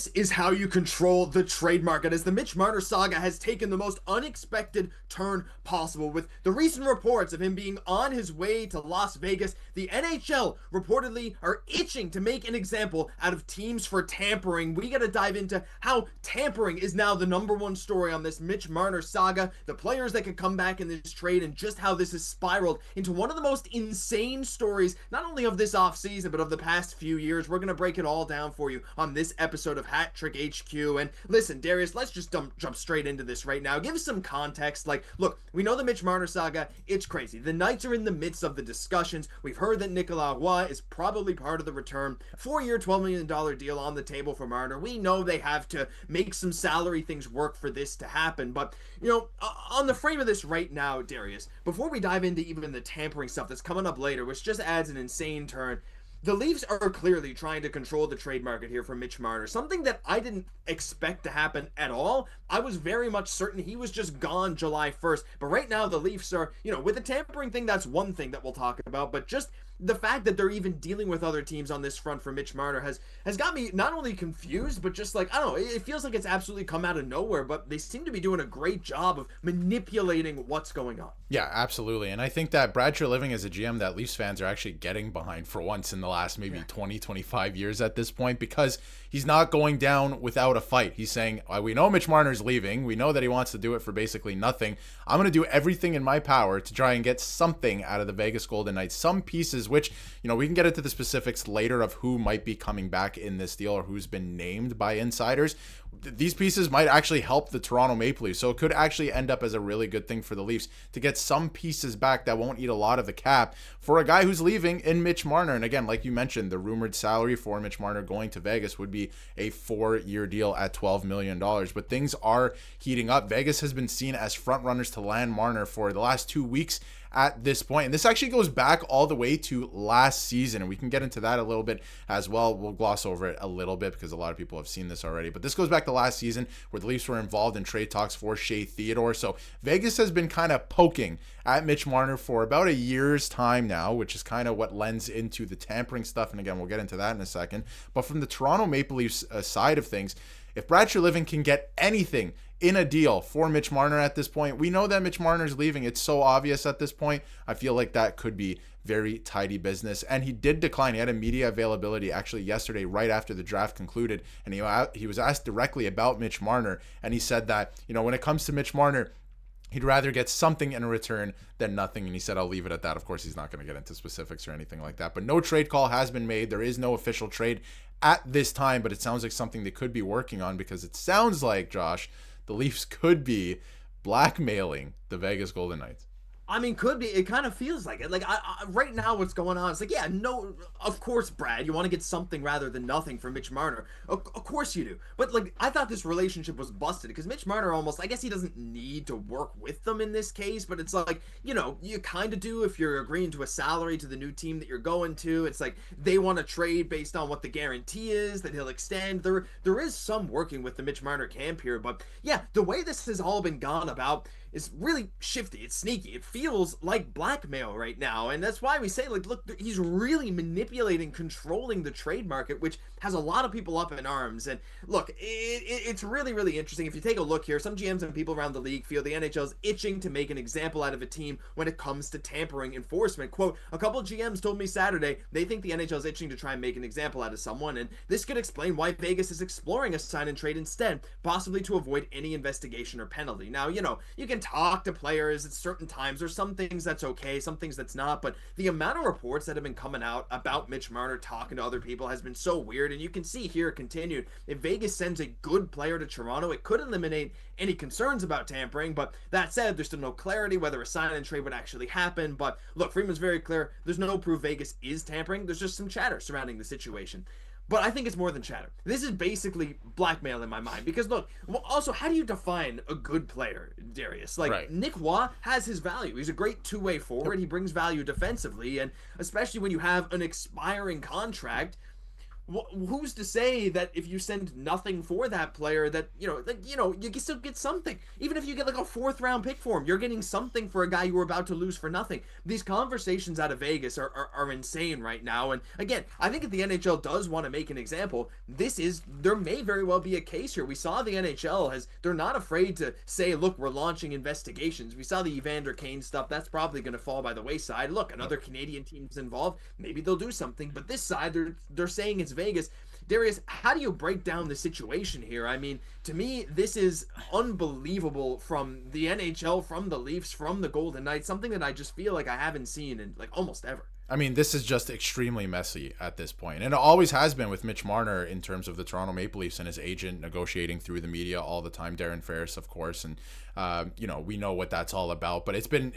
is how you control the trade market, as the Mitch Marner saga has taken the most unexpected turn possible. With the recent reports of him being on his way to Las Vegas, the NHL reportedly are itching to make an example out of teams for tampering. We gotta dive into how tampering is now the number one story on this Mitch Marner saga, the players that could come back in this trade, and just how this has spiraled into one of the most insane stories, not only of this offseason, but of the past few years. We're gonna break it all down for you on this episode of Hat Trick HQ. And listen, Darius, let's just jump straight into this right now. Give us some context. Like, look, we know the Mitch Marner saga. It's crazy. The Knights are in the midst of the discussions. We've heard that Nicolas Roy is probably part of the return. 4-year, $12 million deal on the table for Marner. We know they have to make some salary things work for this to happen. But, on the frame of this right now, Darius, before we dive into even the tampering stuff that's coming up later, which just adds an insane turn, the Leafs are clearly trying to control the trade market here for Mitch Marner, something that I didn't expect to happen at all. I was very much certain he was just gone July 1st, but right now the Leafs are, with the tampering thing, that's one thing that we'll talk about, but just the fact that they're even dealing with other teams on this front for Mitch Marner has got me not only confused, but just like, I don't know, it feels like it's absolutely come out of nowhere, but they seem to be doing a great job of manipulating what's going on. Yeah, absolutely. And I think that Brad Treliving is a GM that Leafs fans are actually getting behind for once in the last maybe 20, 25 years at this point, because he's not going down without a fight. He's saying, we know Mitch Marner's leaving. We know that he wants to do it for basically nothing. I'm going to do everything in my power to try and get something out of the Vegas Golden Knights, some pieces, which, we can get into the specifics later of who might be coming back in this deal or who's been named by insiders. These pieces might actually help the Toronto Maple Leafs. So it could actually end up as a really good thing for the Leafs to get some pieces back that won't eat a lot of the cap for a guy who's leaving in Mitch Marner. And again, like you mentioned, the rumored salary for Mitch Marner going to Vegas would be a 4-year deal at $12 million. But things are heating up. Vegas has been seen as front runners to land Marner for the last 2 weeks at this point. And this actually goes back all the way to last season, and we can get into that a little bit as well. We'll gloss over it a little bit because a lot of people have seen this already, but this goes back to last season where the Leafs were involved in trade talks for Shea Theodore. So Vegas has been kind of poking at Mitch Marner for about a year's time now, which is kind of what lends into the tampering stuff. And again, we'll get into that in a second. But from the Toronto Maple Leafs side of things, if Brad Treliving can get anything in a deal for Mitch Marner at this point, we know that Mitch Marner's leaving. It's so obvious at this point. I feel like that could be very tidy business. And he did decline. He had a media availability actually yesterday right after the draft concluded, and he was asked directly about Mitch Marner, and he said that, when it comes to Mitch Marner, he'd rather get something in return than nothing. And he said, I'll leave it at that. Of course, he's not going to get into specifics or anything like that. But no trade call has been made. There is no official trade at this time, but it sounds like something they could be working on, because it sounds like, Josh, the Leafs could be blackmailing the Vegas Golden Knights. I mean, could be. It kind of feels like it. Like, right now, what's going on? It's like, yeah, no, of course, Brad, you want to get something rather than nothing for Mitch Marner. Of course you do. But, like, I thought this relationship was busted because Mitch Marner almost, I guess he doesn't need to work with them in this case, but it's like, you kind of do if you're agreeing to a salary to the new team that you're going to. It's like they want to trade based on what the guarantee is that he'll extend. There is some working with the Mitch Marner camp here, but yeah, the way this has all been gone about is really shifty. It's sneaky. It feels like blackmail right now. And that's why we say, like, look, he's really manipulating, controlling the trade market, which has a lot of people up in arms. And look, it's really, really interesting. If you take a look here, some GMs and people around the league feel the NHL is itching to make an example out of a team when it comes to tampering enforcement. Quote, a couple of GMs told me Saturday they think the NHL is itching to try and make an example out of someone. And this could explain why Vegas is exploring a sign and trade instead, possibly to avoid any investigation or penalty. Now, you can talk to players at certain times. There's some things that's okay, some things that's not, but the amount of reports that have been coming out about Mitch Marner talking to other people has been so weird, and you can see here continued. If Vegas sends a good player to Toronto, it could eliminate any concerns about tampering, but that said, there's still no clarity whether a sign and trade would actually happen. But look, Freeman's very clear. There's no proof Vegas is tampering. There's just some chatter surrounding the situation. But I think it's more than chatter. This is basically blackmail in my mind. Because look, also, how do you define a good player, Darius? Like, Right. Nick Roy has his value. He's a great two-way forward. He brings value defensively. And especially when you have an expiring contract, who's to say that if you send nothing for that player that you can still get something, even if you get like a fourth round pick for him, you're getting something for a guy you were about to lose for nothing. These conversations out of Vegas are insane right now, and again, I think if the NHL does want to make an example, there may very well be a case here. We saw the NHL they're not afraid to say, look, we're launching investigations. We saw the Evander Kane stuff, that's probably going to fall by the wayside. Look, another Canadian team's involved, maybe they'll do something, but this side they're saying it's Vegas. Darius, how do you break down the situation here? I mean, to me, this is unbelievable from the NHL, from the Leafs, from the Golden Knights, something that I just feel like I haven't seen in like almost ever. I mean, this is just extremely messy at this point. And it always has been with Mitch Marner in terms of the Toronto Maple Leafs and his agent negotiating through the media all the time. Darren Ferris, of course. And, we know what that's all about. But it's been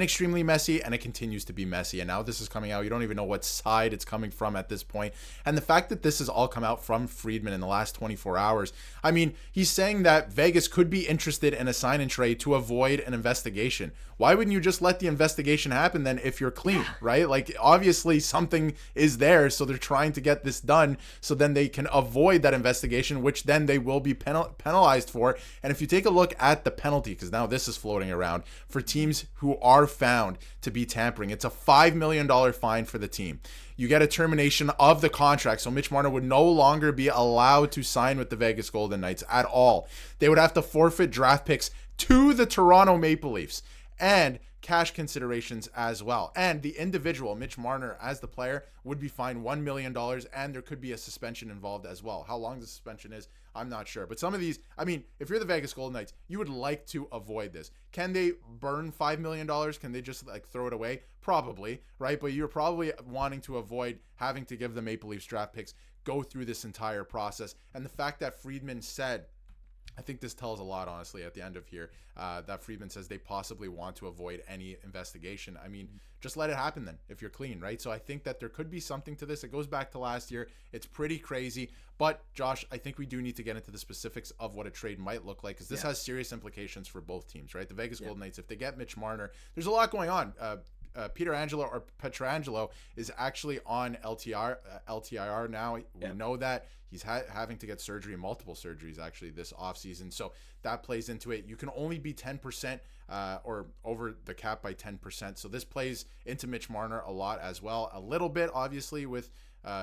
extremely messy, and it continues to be messy. And now this is coming out. You don't even know what side it's coming from at this point. And the fact that this has all come out from Friedman in the last 24 hours, I mean, he's saying that Vegas could be interested in a sign and trade to avoid an investigation. Why wouldn't you just let the investigation happen then if you're clean, right? Like, obviously something is there, so they're trying to get this done so then they can avoid that investigation, which then they will be penalized for. And if you take a look at the penalty, because now this is floating around, for teams who are found to be tampering, it's a $5 million fine for the team. You get a termination of the contract, so Mitch Marner would no longer be allowed to sign with the Vegas Golden Knights at all. They would have to forfeit draft picks to the Toronto Maple Leafs and cash considerations as well. And the individual, Mitch Marner, as the player, would be fined $1 million, and there could be a suspension involved as well. How long the suspension is, I'm not sure. But some of these, I mean, if you're the Vegas Golden Knights, you would like to avoid this. Can they burn $5 million? Can they just like throw it away? Probably, right? But you're probably wanting to avoid having to give the Maple Leafs draft picks go through this entire process. And the fact that Friedman said, I think this tells a lot, honestly, at the end of here, that Friedman says they possibly want to avoid any investigation. I mean, just let it happen then if you're clean, right? So I think that there could be something to this. It goes back to last year. It's pretty crazy. But, Josh, I think we do need to get into the specifics of what a trade might look like, because this has serious implications for both teams, right? The Vegas Golden Knights, if they get Mitch Marner, there's a lot going on. Peter Angelo or Pietrangelo is actually on LTIR now. We know that he's having to get surgery, multiple surgeries actually this offseason. So that plays into it. You can only be 10% or over the cap by 10%. So this plays into Mitch Marner a lot as well. A little bit, obviously, with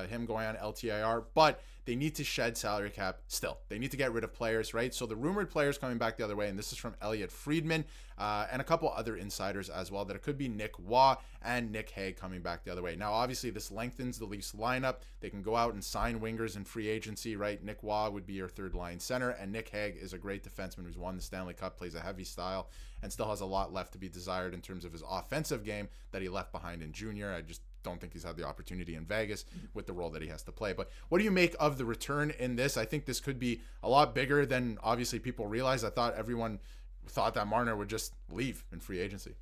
him going on LTIR, but they need to shed salary cap still. They need to get rid of players, right? So the rumored players coming back the other way, and this is from Elliot Friedman and a couple other insiders as well, that it could be Nick Waugh and Nick Hague coming back the other way. Now, obviously, this lengthens the Leafs lineup. They can go out and sign wingers in free agency, right? Nick Waugh would be your third line center, and Nick Hague is a great defenseman who's won the Stanley Cup, plays a heavy style, and still has a lot left to be desired in terms of his offensive game that he left behind in junior. I just don't think he's had the opportunity in Vegas with the role that he has to play. But what do you make of the return in this? I think this could be a lot bigger than obviously people realize. I thought everyone thought that Marner would just leave in free agency.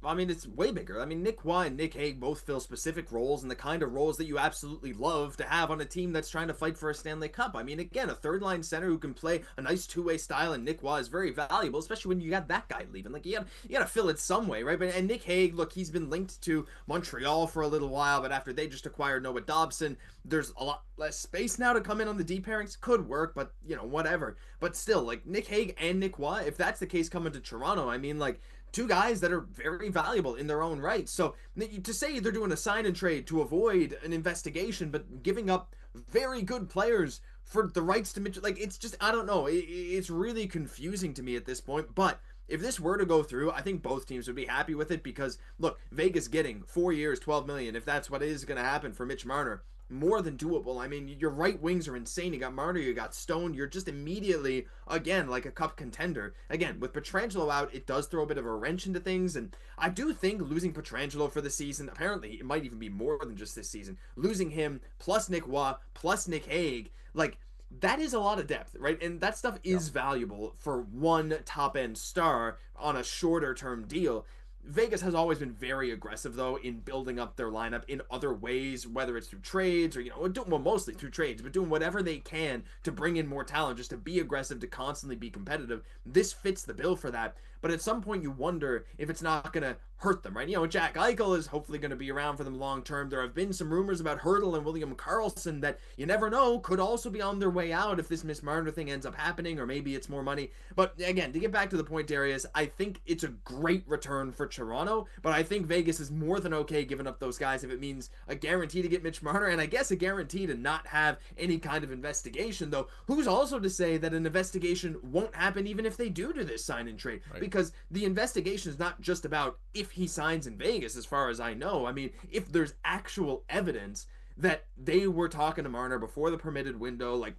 I mean, it's way bigger. I mean, Nick Waugh and Nick Hague both fill specific roles and the kind of roles that you absolutely love to have on a team that's trying to fight for a Stanley Cup. I mean, again, a third line center who can play a nice two-way style, and Nick Waugh is very valuable, especially when you got that guy leaving. Like, you got to fill it some way, right? And Nick Hague, look, he's been linked to Montreal for a little while, but after they just acquired Noah Dobson, there's a lot less space now to come in on the deep pairings. Could work, but, whatever. But still, like, Nick Hague and Nick Waugh, if that's the case coming to Toronto, I mean, like, two guys that are very valuable in their own right. So to say they're doing a sign and trade to avoid an investigation, but giving up very good players for the rights to Mitchell, like, it's just, I don't know. It's really confusing to me at this point. But if this were to go through, I think both teams would be happy with it because, look, Vegas getting 4 years, $12 million, if that's what is going to happen for Mitch Marner, more than doable. I mean, your right wings are insane. You got Marner, you got Stone. You're just immediately, again, like a cup contender. Again, with Pietrangelo out, it does throw a bit of a wrench into things. And I do think losing Pietrangelo for the season, apparently it might even be more than just this season, losing him plus Nick Waugh plus Nick Hague, like, that is a lot of depth, right? And that stuff is valuable for one top-end star on a shorter-term deal. Vegas has always been very aggressive, though, in building up their lineup in other ways, whether it's through trades or, well, mostly through trades, but doing whatever they can to bring in more talent, just to be aggressive, to constantly be competitive. This fits the bill for that. But at some point, you wonder if it's not going to hurt them, right? Jack Eichel is hopefully going to be around for them long term. There have been some rumors about Hurdle and William Karlsson that you never know could also be on their way out if this Mitch Marner thing ends up happening, or maybe it's more money. But again, to get back to the point, Darius, I think it's a great return for Toronto, but I think Vegas is more than okay giving up those guys if it means a guarantee to get Mitch Marner, and I guess a guarantee to not have any kind of investigation, though who's also to say that an investigation won't happen even if they do this sign and trade? Right. Because the investigation is not just about if he signs in Vegas, as far as I know. I mean, if there's actual evidence that they were talking to Marner before the permitted window, like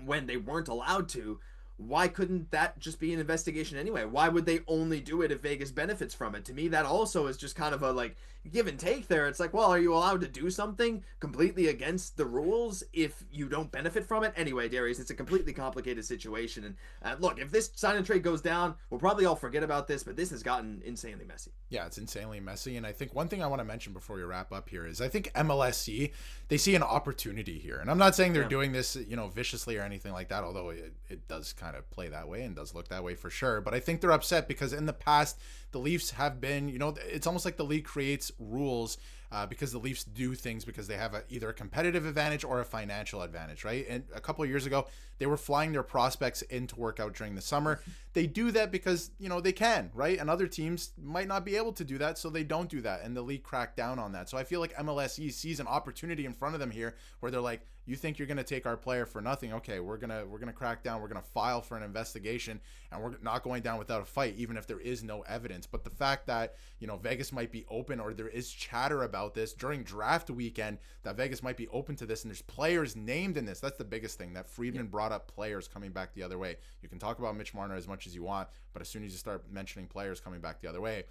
when they weren't allowed to, why couldn't that just be an investigation anyway? Why would they only do it if Vegas benefits from it? To me, that also is just kind of a give and take there. It's like, well, are you allowed to do something completely against the rules if you don't benefit from it? Anyway, Darius, it's a completely complicated situation. And look, if this sign and trade goes down, we'll probably all forget about this, but this has gotten insanely messy. Yeah, it's insanely messy. And I think one thing I want to mention before we wrap up here is I think MLSC, they see an opportunity here. And I'm not saying they're doing this, viciously or anything like that, although it does kind of play that way and does look that way for sure. But I think they're upset because in the past, the Leafs have been, it's almost like the league creates rules because the Leafs do things because they have either a competitive advantage or a financial advantage, right? And a couple of years ago, they were flying their prospects in to work out during the summer. They do that because, they can, right? And other teams might not be able to do that, so they don't do that. And the league cracked down on that. So I feel like MLSE sees an opportunity in front of them here where they're like, you think you're going to take our player for nothing? Okay, we're gonna crack down. We're gonna file for an investigation, and we're not going down without a fight, even if there is no evidence. But the fact that Vegas might be open, or there is chatter about this during draft weekend that Vegas might be open to this, and there's players named in this. That's the biggest thing that Friedman brought up. Players coming back the other way. You can talk about Mitch Marner as much as you want, but as soon as you start mentioning players coming back the other way,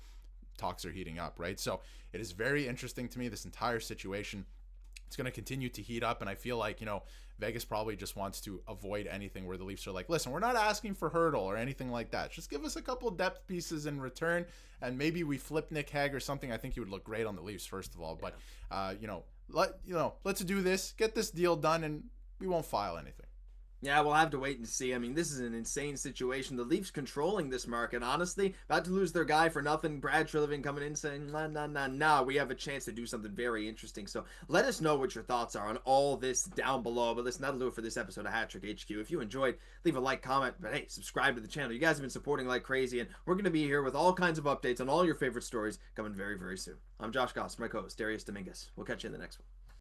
talks are heating up, right? So it is very interesting to me, this entire situation. It's going to continue to heat up, and I feel like, Vegas probably just wants to avoid anything where the Leafs are like, listen, we're not asking for Hurdle or anything like that. Just give us a couple depth pieces in return, and maybe we flip Nick Hague or something. I think he would look great on the Leafs, first of all. But, let's do this, get this deal done, and we won't file anything. Yeah, we'll have to wait and see. I mean, this is an insane situation. The Leafs controlling this market, honestly, about to lose their guy for nothing. Brad Treliving coming in saying, nah, we have a chance to do something very interesting. So let us know what your thoughts are on all this down below. But listen, that'll do it for this episode of Hat Trick HQ. If you enjoyed, leave a like, comment, but hey, subscribe to the channel. You guys have been supporting like crazy, and we're going to be here with all kinds of updates on all your favorite stories coming very, very soon. I'm Josh Gosse, my co-host, Darius Domingues. We'll catch you in the next one.